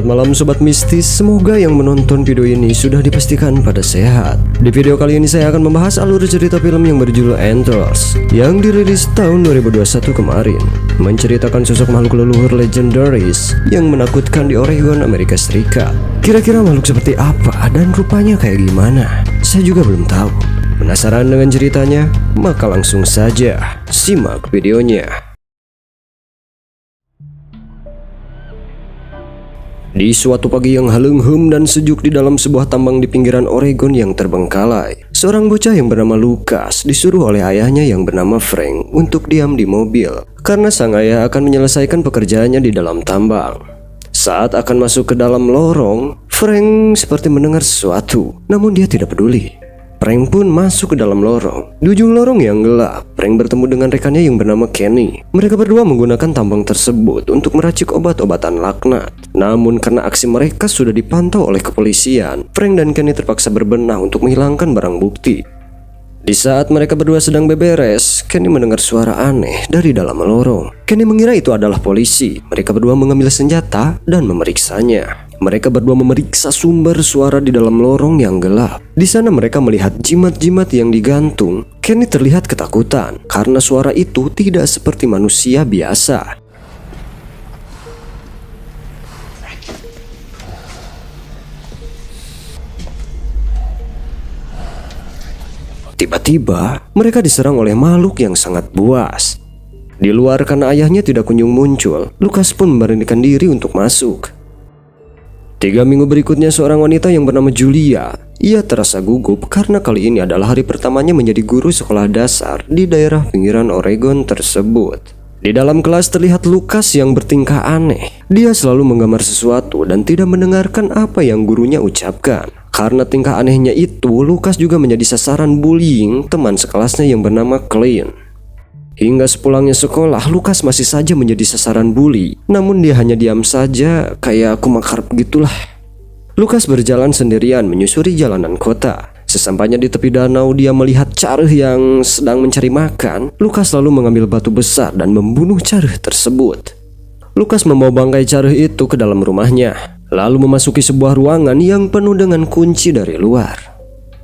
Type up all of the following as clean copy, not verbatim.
Selamat malam Sobat Mistis, semoga yang menonton video ini sudah dipastikan pada sehat. Di video kali ini saya akan membahas alur cerita film yang berjudul Enters yang dirilis tahun 2021 kemarin, menceritakan sosok makhluk leluhur legendaris yang menakutkan di Oregon, Amerika Serikat. Kira-kira makhluk seperti apa dan rupanya kayak gimana? Saya juga belum tahu. Penasaran dengan ceritanya? Maka langsung saja simak videonya. Di suatu pagi yang halenghum dan sejuk di dalam sebuah tambang di pinggiran Oregon yang terbengkalai, seorang bocah yang bernama Lucas disuruh oleh ayahnya yang bernama Frank untuk diam di mobil karena sang ayah akan menyelesaikan pekerjaannya di dalam tambang. Saat akan masuk ke dalam lorong, Frank seperti mendengar sesuatu, namun dia tidak peduli. Frank pun masuk ke dalam lorong. Di ujung lorong yang gelap, Frank bertemu dengan rekannya yang bernama Kenny. Mereka berdua menggunakan tambang tersebut untuk meracik obat-obatan laknat. Namun karena aksi mereka sudah dipantau oleh kepolisian, Frank dan Kenny terpaksa berbenah untuk menghilangkan barang bukti. Di saat mereka berdua sedang beberes, Kenny mendengar suara aneh dari dalam lorong. Kenny mengira itu adalah polisi. Mereka berdua mengambil senjata dan memeriksanya. Mereka berdua memeriksa sumber suara di dalam lorong yang gelap. Di sana mereka melihat jimat-jimat yang digantung. Kenny terlihat ketakutan karena suara itu tidak seperti manusia biasa. Tiba-tiba, mereka diserang oleh makhluk yang sangat buas. Di luar karena ayahnya tidak kunjung muncul, Lucas pun memberanikan diri untuk masuk. 3 minggu berikutnya seorang wanita yang bernama Julia, ia terasa gugup karena kali ini adalah hari pertamanya menjadi guru sekolah dasar di daerah pinggiran Oregon tersebut. Di dalam kelas terlihat Lucas yang bertingkah aneh. Dia selalu menggambar sesuatu dan tidak mendengarkan apa yang gurunya ucapkan. Karena tingkah anehnya itu, Lucas juga menjadi sasaran bullying teman sekelasnya yang bernama Clint. Hingga sepulangnya sekolah, Lucas masih saja menjadi sasaran bully. Namun dia hanya diam saja, kayak kumakarp gitulah. Lucas berjalan sendirian menyusuri jalanan kota. Sesampainya di tepi danau, dia melihat Charles yang sedang mencari makan. Lucas lalu mengambil batu besar dan membunuh Charles tersebut. Lucas membawa bangkai Charles itu ke dalam rumahnya, lalu memasuki sebuah ruangan yang penuh dengan kunci dari luar.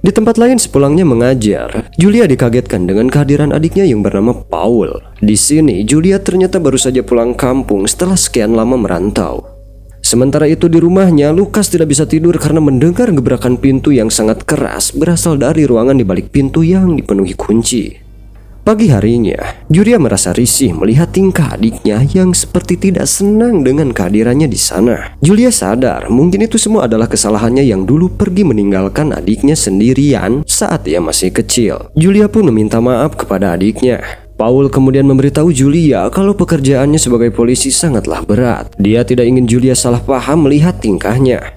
Di tempat lain sepulangnya mengajar, Julia dikagetkan dengan kehadiran adiknya yang bernama Paul. Di sini, Julia ternyata baru saja pulang kampung setelah sekian lama merantau. Sementara itu di rumahnya, Lucas tidak bisa tidur karena mendengar gebrakan pintu yang sangat keras berasal dari ruangan di balik pintu yang dipenuhi kunci. Pagi harinya, Julia merasa risih melihat tingkah adiknya yang seperti tidak senang dengan kehadirannya di sana. Julia sadar mungkin itu semua adalah kesalahannya yang dulu pergi meninggalkan adiknya sendirian saat ia masih kecil. Julia pun meminta maaf kepada adiknya. Paul kemudian memberitahu Julia kalau pekerjaannya sebagai polisi sangatlah berat. Dia tidak ingin Julia salah paham melihat tingkahnya.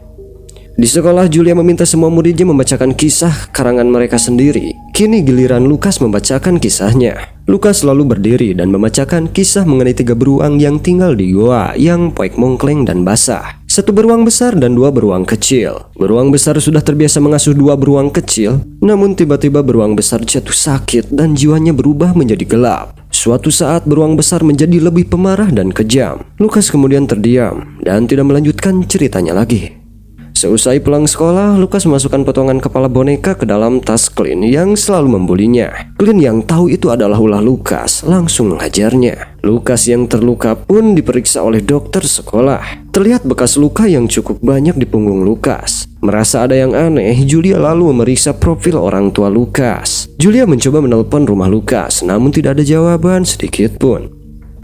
Di sekolah, Julia meminta semua muridnya membacakan kisah karangan mereka sendiri. Kini giliran Lucas membacakan kisahnya. Lucas lalu berdiri dan membacakan kisah mengenai 3 beruang yang tinggal di goa yang poek mongkleng dan basah. 1 beruang besar dan 2 beruang kecil. Beruang besar sudah terbiasa mengasuh 2 beruang kecil, namun tiba-tiba beruang besar jatuh sakit dan jiwanya berubah menjadi gelap. Suatu saat beruang besar menjadi lebih pemarah dan kejam. Lucas kemudian terdiam dan tidak melanjutkan ceritanya lagi. Seusai pulang sekolah, Lucas memasukkan potongan kepala boneka ke dalam tas Clint yang selalu membulinya. Clint yang tahu itu adalah ulah Lucas langsung menghajarnya. Lucas yang terluka pun diperiksa oleh dokter sekolah. Terlihat bekas luka yang cukup banyak di punggung Lucas. Merasa ada yang aneh, Julia lalu memeriksa profil orang tua Lucas. Julia mencoba menelpon rumah Lucas, namun tidak ada jawaban sedikit pun.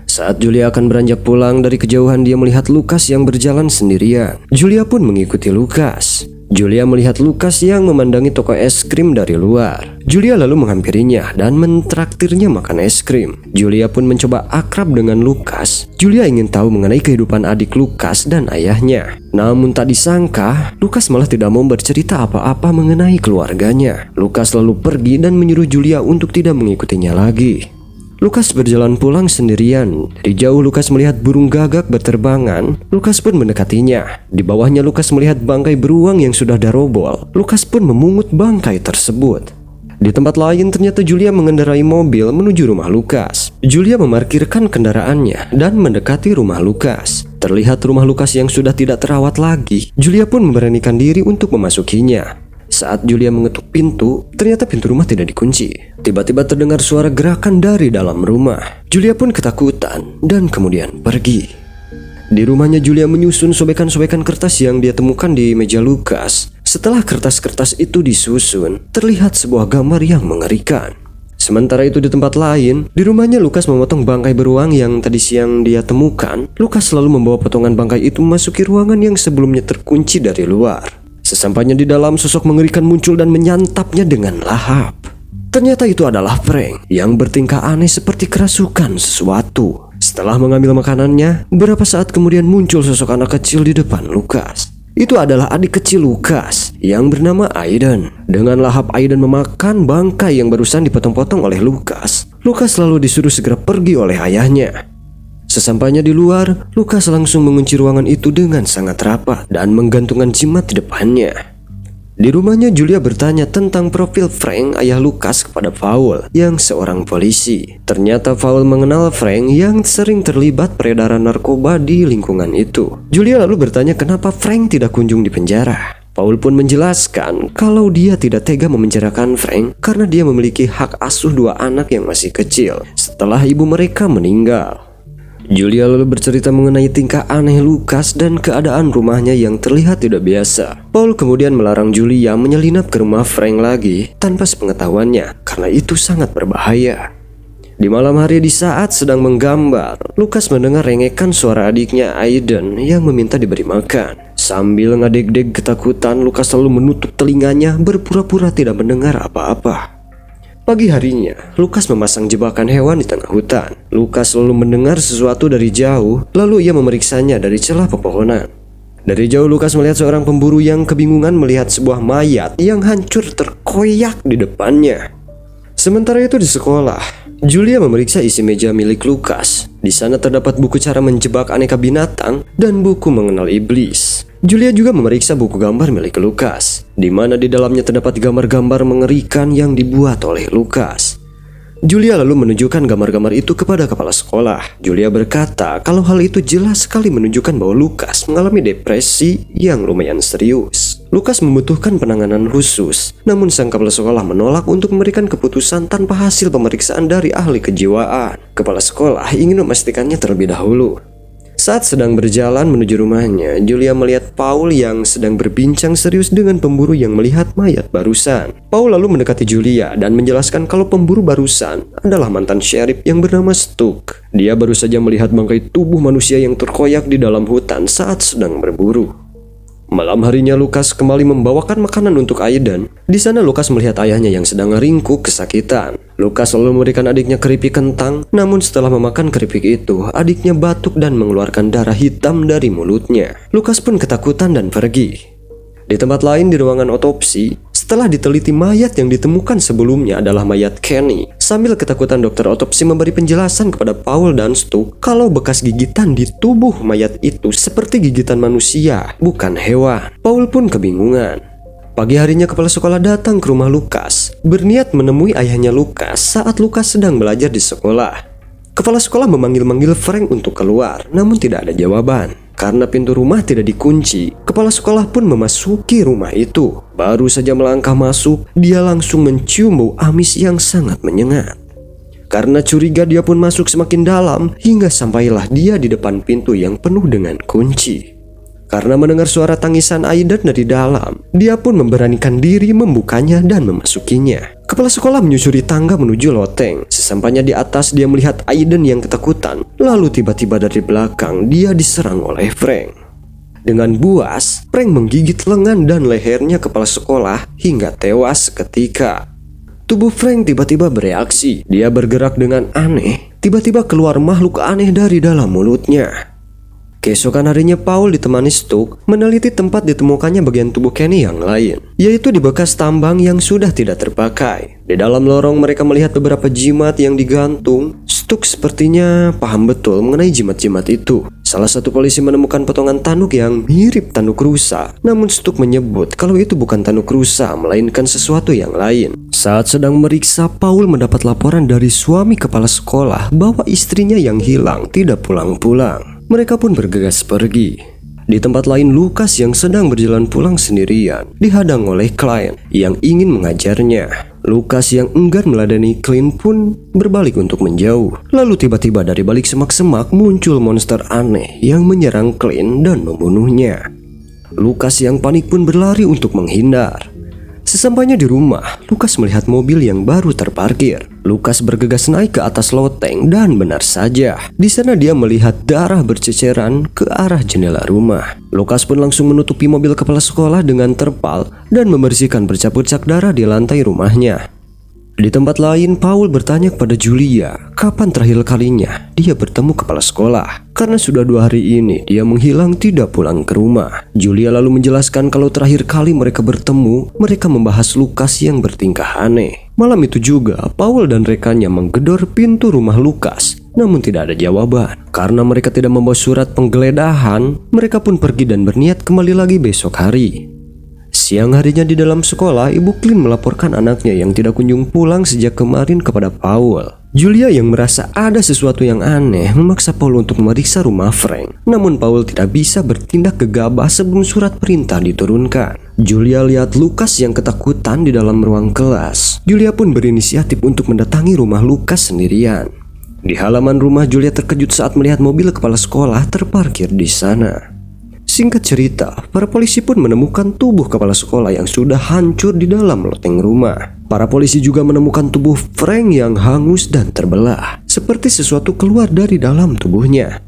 Saat Julia akan beranjak pulang dari kejauhan, dia melihat Lucas yang berjalan sendirian. Julia pun mengikuti Lucas. Julia melihat Lucas yang memandangi toko es krim dari luar. Julia lalu menghampirinya dan mentraktirnya makan es krim. Julia pun mencoba akrab dengan Lucas. Julia ingin tahu mengenai kehidupan adik Lucas dan ayahnya. Namun tak disangka, Lucas malah tidak mau bercerita apa-apa mengenai keluarganya. Lucas lalu pergi dan menyuruh Julia untuk tidak mengikutinya lagi. Lucas berjalan pulang sendirian. Dari jauh Lucas melihat burung gagak berterbangan. Lucas pun mendekatinya. Di bawahnya Lucas melihat bangkai beruang yang sudah darobol. Lucas pun memungut bangkai tersebut. Di tempat lain ternyata Julia mengendarai mobil menuju rumah Lucas. Julia memarkirkan kendaraannya dan mendekati rumah Lukas. Terlihat rumah Lukas yang sudah tidak terawat lagi. Julia pun memberanikan diri untuk memasukinya. Saat Julia mengetuk pintu, ternyata pintu rumah tidak dikunci. Tiba-tiba terdengar suara gerakan dari dalam rumah. Julia pun ketakutan dan kemudian pergi. Di rumahnya Julia menyusun sobekan-sobekan kertas yang dia temukan di meja Lukas. Setelah kertas-kertas itu disusun, terlihat sebuah gambar yang mengerikan. Sementara itu di tempat lain, di rumahnya Lukas memotong bangkai beruang yang tadi siang dia temukan. Lukas selalu membawa potongan bangkai itu memasuki ruangan yang sebelumnya terkunci dari luar. Sesampainya di dalam, sosok mengerikan muncul dan menyantapnya dengan lahap. Ternyata itu adalah Frank yang bertingkah aneh seperti kerasukan sesuatu. Setelah mengambil makanannya, beberapa saat kemudian muncul sosok anak kecil di depan Lukas. Itu adalah adik kecil Lukas yang bernama Aiden. Dengan lahap Aiden memakan bangkai yang barusan dipotong-potong oleh Lukas. Lukas lalu disuruh segera pergi oleh ayahnya. Sesampainya di luar, Lukas langsung mengunci ruangan itu dengan sangat rapat dan menggantungkan jimat di depannya. Di rumahnya Julia bertanya tentang profil Frank, ayah Lukas, kepada Paul yang seorang polisi. Ternyata Paul mengenal Frank yang sering terlibat peredaran narkoba di lingkungan itu. Julia lalu bertanya kenapa Frank tidak kunjung dipenjara. Paul pun menjelaskan kalau dia tidak tega memenjarakan Frank karena dia memiliki hak asuh 2 anak yang masih kecil setelah ibu mereka meninggal. Julia lalu bercerita mengenai tingkah aneh Lukas dan keadaan rumahnya yang terlihat tidak biasa. Paul kemudian melarang Julia menyelinap ke rumah Frank lagi tanpa sepengetahuannya karena itu sangat berbahaya. Di malam hari di saat sedang menggambar, Lukas mendengar rengekan suara adiknya Aiden yang meminta diberi makan. Sambil ngadeg-deg ketakutan, Lukas lalu menutup telinganya berpura-pura tidak mendengar apa-apa. Pagi harinya, Lukas memasang jebakan hewan di tengah hutan. Lukas lalu mendengar sesuatu dari jauh, lalu ia memeriksanya dari celah pepohonan. Dari jauh Lukas melihat seorang pemburu yang kebingungan melihat sebuah mayat yang hancur terkoyak di depannya. Sementara itu di sekolah, Julia memeriksa isi meja milik Lukas. Di sana terdapat buku cara menjebak aneka binatang dan buku mengenal iblis. Julia juga memeriksa buku gambar milik Lukas, di mana di dalamnya terdapat gambar-gambar mengerikan yang dibuat oleh Lukas. Julia lalu menunjukkan gambar-gambar itu kepada kepala sekolah. Julia berkata kalau hal itu jelas sekali menunjukkan bahwa Lukas mengalami depresi yang lumayan serius. Lukas membutuhkan penanganan khusus, namun sang kepala sekolah menolak untuk memberikan keputusan tanpa hasil pemeriksaan dari ahli kejiwaan. Kepala sekolah ingin memastikannya terlebih dahulu. Saat sedang berjalan menuju rumahnya, Julia melihat Paul yang sedang berbincang serius dengan pemburu yang melihat mayat barusan. Paul lalu mendekati Julia dan menjelaskan kalau pemburu barusan adalah mantan sheriff yang bernama Stuck. Dia baru saja melihat bangkai tubuh manusia yang terkoyak di dalam hutan saat sedang berburu. Malam harinya Lukas kembali membawakan makanan untuk Aiden. Di sana Lukas melihat ayahnya yang sedang ringkuk kesakitan. Lukas lalu memberikan adiknya keripik kentang, namun setelah memakan keripik itu, adiknya batuk dan mengeluarkan darah hitam dari mulutnya. Lukas pun ketakutan dan pergi. Di tempat lain di ruangan otopsi, setelah diteliti mayat yang ditemukan sebelumnya adalah mayat Kenny. Sambil ketakutan dokter otopsi memberi penjelasan kepada Paul dan Stu kalau bekas gigitan di tubuh mayat itu seperti gigitan manusia, bukan hewan. Paul pun kebingungan. Pagi harinya kepala sekolah datang ke rumah Lukas, berniat menemui ayahnya Lukas saat Lukas sedang belajar di sekolah. Kepala sekolah memanggil-manggil Frank untuk keluar, namun tidak ada jawaban. Karena pintu rumah tidak dikunci, kepala sekolah pun memasuki rumah itu. Baru saja melangkah masuk, dia langsung mencium bau amis yang sangat menyengat. Karena curiga dia pun masuk semakin dalam, hingga sampailah dia di depan pintu yang penuh dengan kunci. Karena mendengar suara tangisan Aiden dari dalam, dia pun memberanikan diri membukanya dan memasukinya. Kepala sekolah menyusuri tangga menuju loteng. Sesampainya di atas, dia melihat Aiden yang ketakutan. Lalu tiba-tiba dari belakang, dia diserang oleh Frank. Dengan buas, Frank menggigit lengan dan lehernya kepala sekolah hingga tewas seketika. Tubuh Frank tiba-tiba bereaksi. Dia bergerak dengan aneh. Tiba-tiba keluar makhluk aneh dari dalam mulutnya. Keesokan harinya Paul ditemani Stuck meneliti tempat ditemukannya bagian tubuh Kenny yang lain, yaitu di bekas tambang yang sudah tidak terpakai. Di dalam lorong mereka melihat beberapa jimat yang digantung. Stuck sepertinya paham betul mengenai jimat-jimat itu. Salah satu polisi menemukan potongan tanduk yang mirip tanduk rusa, namun Stuck menyebut kalau itu bukan tanduk rusa melainkan sesuatu yang lain. Saat sedang meriksa, Paul mendapat laporan dari suami kepala sekolah bahwa istrinya yang hilang tidak pulang-pulang. Mereka pun bergegas pergi. Di tempat lain, Lukas yang sedang berjalan pulang sendirian dihadang oleh Clint yang ingin mengajarnya. Lukas yang enggan meladeni Clint pun berbalik untuk menjauh. Lalu tiba-tiba dari balik semak-semak muncul monster aneh yang menyerang Clint dan membunuhnya. Lukas yang panik pun berlari untuk menghindar. Sesampainya di rumah, Lukas melihat mobil yang baru terparkir. Lukas bergegas naik ke atas loteng dan benar saja, di sana dia melihat darah berceceran ke arah jendela rumah. Lukas pun langsung menutupi mobil kepala sekolah dengan terpal dan membersihkan bercak-bercak darah di lantai rumahnya. Di tempat lain, Paul bertanya kepada Julia kapan terakhir kalinya dia bertemu kepala sekolah. Karena sudah 2 hari ini dia menghilang tidak pulang ke rumah. Julia lalu menjelaskan kalau terakhir kali mereka bertemu, mereka membahas Lukas yang bertingkah aneh. Malam itu juga, Paul dan rekannya menggedor pintu rumah Lukas, namun tidak ada jawaban. Karena mereka tidak membawa surat penggeledahan, mereka pun pergi dan berniat kembali lagi besok hari. Siang harinya di dalam sekolah, Ibu Clint melaporkan anaknya yang tidak kunjung pulang sejak kemarin kepada Paul. Julia yang merasa ada sesuatu yang aneh memaksa Paul untuk memeriksa rumah Frank. Namun Paul tidak bisa bertindak gegabah sebelum surat perintah diturunkan. Julia lihat Lukas yang ketakutan di dalam ruang kelas. Julia pun berinisiatif untuk mendatangi rumah Lukas sendirian. Di halaman rumah, Julia terkejut saat melihat mobil kepala sekolah terparkir di sana. Singkat cerita, para polisi pun menemukan tubuh kepala sekolah yang sudah hancur di dalam loteng rumah. Para polisi juga menemukan tubuh Frank yang hangus dan terbelah, seperti sesuatu keluar dari dalam tubuhnya.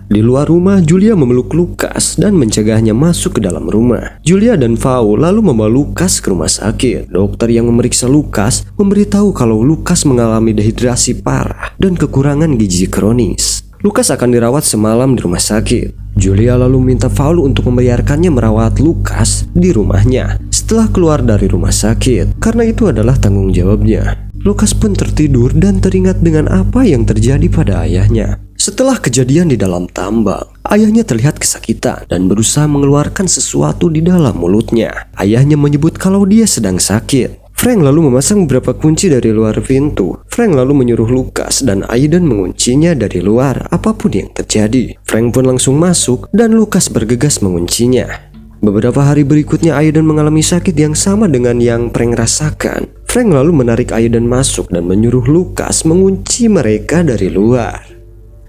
Di luar rumah, Julia memeluk Lukas dan mencegahnya masuk ke dalam rumah. Julia dan Paul lalu membawa Lukas ke rumah sakit. Dokter yang memeriksa Lukas memberitahu kalau Lukas mengalami dehidrasi parah dan kekurangan gizi kronis. Lukas akan dirawat semalam di rumah sakit. Julia lalu minta Paul untuk membiarkannya merawat Lukas di rumahnya setelah keluar dari rumah sakit, karena itu adalah tanggung jawabnya. Lukas pun tertidur dan teringat dengan apa yang terjadi pada ayahnya. Setelah kejadian di dalam tambang, ayahnya terlihat kesakitan dan berusaha mengeluarkan sesuatu di dalam mulutnya. Ayahnya menyebut kalau dia sedang sakit. Frank lalu memasang beberapa kunci dari luar pintu. Frank lalu menyuruh Lukas dan Aiden menguncinya dari luar apapun yang terjadi. Frank pun langsung masuk dan Lukas bergegas menguncinya. Beberapa hari berikutnya Aiden mengalami sakit yang sama dengan yang Frank rasakan. Frank lalu menarik Aiden masuk dan menyuruh Lukas mengunci mereka dari luar.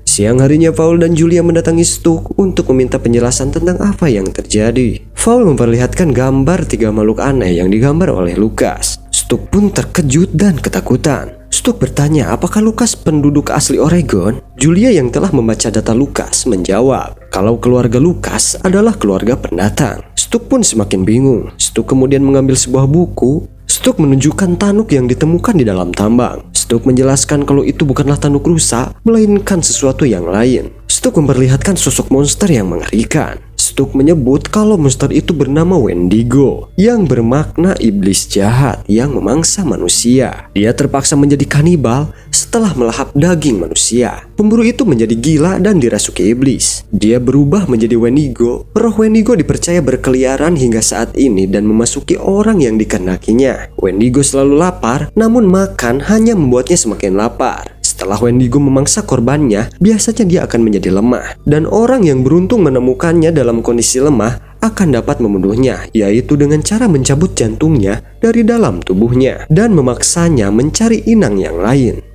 Siang harinya Paul dan Julia mendatangi Stuck untuk meminta penjelasan tentang apa yang terjadi. Paul memperlihatkan gambar 3 makhluk aneh yang digambar oleh Lukas. Stuck pun terkejut dan ketakutan. Stuck bertanya apakah Lukas penduduk asli Oregon. Julia yang telah membaca data Lukas menjawab kalau keluarga Lukas adalah keluarga pendatang. Stuck pun semakin bingung. Stuck kemudian mengambil sebuah buku. Stuck menunjukkan tanduk yang ditemukan di dalam tambang. Stuck menjelaskan kalau itu bukanlah tanduk rusa, melainkan sesuatu yang lain. Stuck memperlihatkan sosok monster yang mengerikan. Stuck menyebut kalau monster itu bernama Wendigo, yang bermakna iblis jahat yang memangsa manusia. Dia terpaksa menjadi kanibal setelah melahap daging manusia. Pemburu itu menjadi gila dan dirasuki iblis. Dia berubah menjadi Wendigo. Roh Wendigo dipercaya berkeliaran hingga saat ini dan memasuki orang yang dikenakinya. Wendigo selalu lapar, namun makan hanya membuatnya semakin lapar. Setelah Wendigo memangsa korbannya, biasanya dia akan menjadi lemah. Dan orang yang beruntung menemukannya dalam kondisi lemah akan dapat membunuhnya, yaitu dengan cara mencabut jantungnya dari dalam tubuhnya dan memaksanya mencari inang yang lain.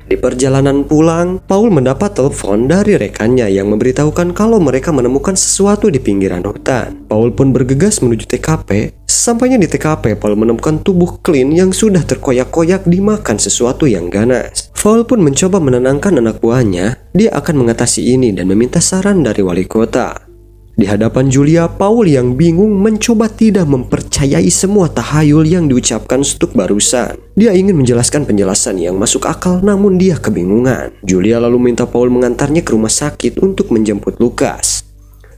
Di perjalanan pulang, Paul mendapat telepon dari rekannya yang memberitahukan kalau mereka menemukan sesuatu di pinggiran hutan. Paul pun bergegas menuju TKP. Sampainya di TKP, Paul menemukan tubuh Clint yang sudah terkoyak-koyak dimakan sesuatu yang ganas. Paul pun mencoba menenangkan anak buahnya. Dia akan mengatasi ini dan meminta saran dari wali kota. Di hadapan Julia, Paul yang bingung mencoba tidak mempercayai semua tahayul yang diucapkan Stuck barusan. Dia ingin menjelaskan penjelasan yang masuk akal, namun dia kebingungan. Julia lalu minta Paul mengantarnya ke rumah sakit untuk menjemput Lukas.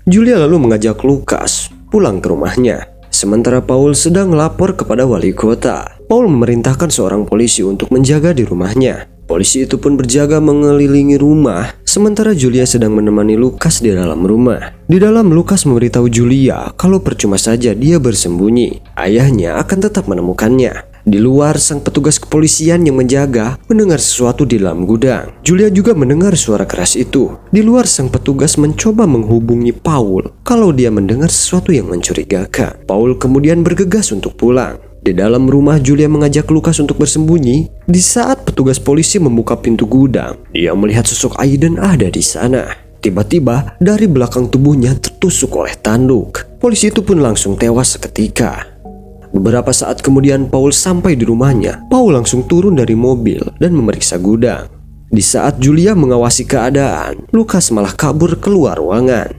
Julia lalu mengajak Lukas pulang ke rumahnya. Sementara Paul sedang lapor kepada wali kota. Paul memerintahkan seorang polisi untuk menjaga di rumahnya. Polisi itu pun berjaga mengelilingi rumah, sementara Julia sedang menemani Lukas di dalam rumah. Di dalam, Lukas memberitahu Julia kalau percuma saja dia bersembunyi. Ayahnya akan tetap menemukannya. Di luar, sang petugas kepolisian yang menjaga mendengar sesuatu di dalam gudang. Julia juga mendengar suara keras itu. Di luar, sang petugas mencoba menghubungi Paul kalau dia mendengar sesuatu yang mencurigakan. Paul kemudian bergegas untuk pulang. Di dalam rumah, Julia mengajak Lukas untuk bersembunyi. Di saat petugas polisi membuka pintu gudang, dia melihat sosok Aiden ada di sana. Tiba-tiba, dari belakang tubuhnya tertusuk oleh tanduk. Polisi itu pun langsung tewas seketika. Beberapa saat kemudian Paul sampai di rumahnya. Paul langsung turun dari mobil dan memeriksa gudang. Di saat Julia mengawasi keadaan, Lukas malah kabur keluar ruangan.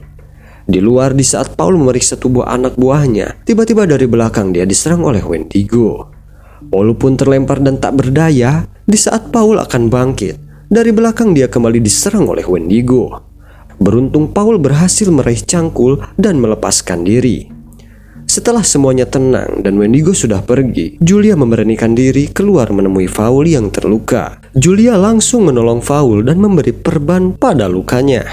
Di luar, di saat Paul memeriksa tubuh anak buahnya, tiba-tiba dari belakang dia diserang oleh Wendigo. Paul pun terlempar dan tak berdaya. Di saat Paul akan bangkit, dari belakang dia kembali diserang oleh Wendigo. Beruntung Paul berhasil meraih cangkul dan melepaskan diri. Setelah semuanya tenang dan Wendigo sudah pergi, Julia memberanikan diri keluar menemui Paul yang terluka. Julia langsung menolong Paul dan memberi perban pada lukanya.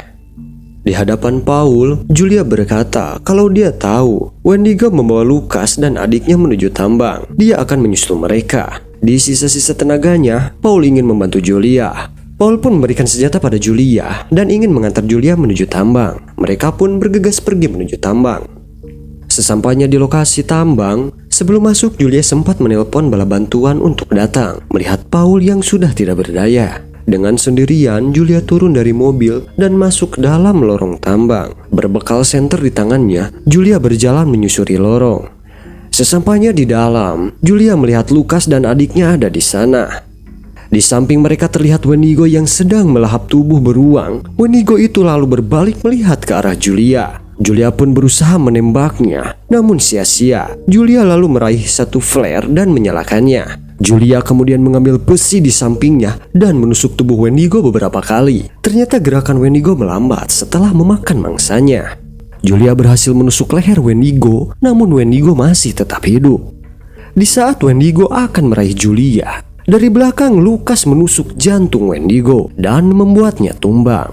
Di hadapan Paul, Julia berkata kalau dia tahu Wendigo membawa Lukas dan adiknya menuju tambang. Dia akan menyusul mereka. Di sisa-sisa tenaganya, Paul ingin membantu Julia. Paul pun memberikan senjata pada Julia dan ingin mengantar Julia menuju tambang. Mereka pun bergegas pergi menuju tambang. Sesampainya di lokasi tambang, sebelum masuk Julia sempat menelpon bala bantuan untuk datang melihat Paul yang sudah tidak berdaya. Dengan sendirian, Julia turun dari mobil dan masuk dalam lorong tambang. Berbekal senter di tangannya, Julia berjalan menyusuri lorong. Sesampainya di dalam, Julia melihat Lukas dan adiknya ada di sana. Di samping mereka terlihat Wendigo yang sedang melahap tubuh beruang. Wendigo itu lalu berbalik melihat ke arah Julia. Julia pun berusaha menembaknya, namun sia-sia. Julia lalu meraih satu flare dan menyalakannya. Julia kemudian mengambil besi di sampingnya dan menusuk tubuh Wendigo beberapa kali. Ternyata gerakan Wendigo melambat setelah memakan mangsanya. Julia berhasil menusuk leher Wendigo, namun Wendigo masih tetap hidup. Di saat Wendigo akan meraih Julia, dari belakang Lukas menusuk jantung Wendigo dan membuatnya tumbang.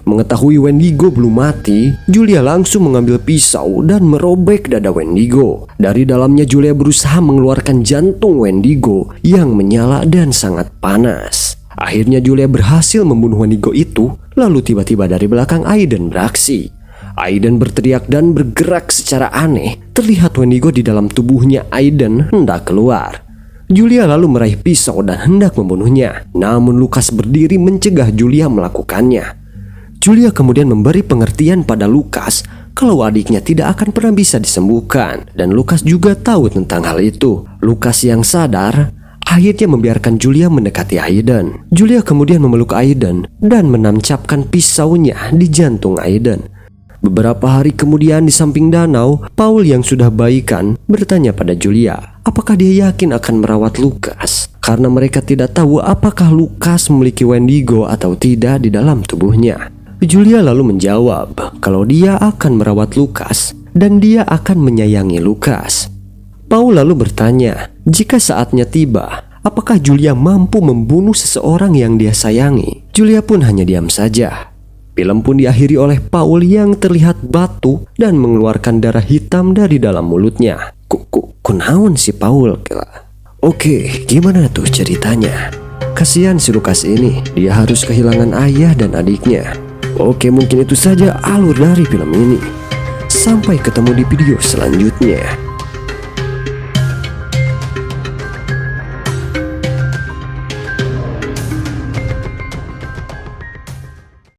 Mengetahui Wendigo belum mati, Julia langsung mengambil pisau dan merobek dada Wendigo. Dari dalamnya Julia berusaha mengeluarkan jantung Wendigo yang menyala dan sangat panas. Akhirnya Julia berhasil membunuh Wendigo itu, lalu tiba-tiba dari belakang Aiden beraksi. Aiden berteriak dan bergerak secara aneh. Terlihat Wendigo di dalam tubuhnya Aiden hendak keluar. Julia lalu meraih pisau dan hendak membunuhnya. Namun Lukas berdiri mencegah Julia melakukannya. Julia kemudian memberi pengertian pada Lukas kalau adiknya tidak akan pernah bisa disembuhkan. Dan Lukas juga tahu tentang hal itu. Lukas yang sadar akhirnya membiarkan Julia mendekati Aiden. Julia kemudian memeluk Aiden dan menancapkan pisaunya di jantung Aiden. Beberapa hari kemudian di samping danau, Paul yang sudah baikan bertanya pada Julia apakah dia yakin akan merawat Lukas. Karena mereka tidak tahu apakah Lukas memiliki Wendigo atau tidak di dalam tubuhnya. Julia lalu menjawab kalau dia akan merawat Lukas dan dia akan menyayangi Lukas. Paul lalu bertanya, jika saatnya tiba, apakah Julia mampu membunuh seseorang yang dia sayangi? Julia pun hanya diam saja. Film pun diakhiri oleh Paul yang terlihat batu dan mengeluarkan darah hitam dari dalam mulutnya. Kunaon si Paul? Oke, gimana tuh ceritanya? Kasihan si Lukas ini, dia harus kehilangan ayah dan adiknya. Oke, mungkin itu saja alur dari film ini. Sampai ketemu di video selanjutnya.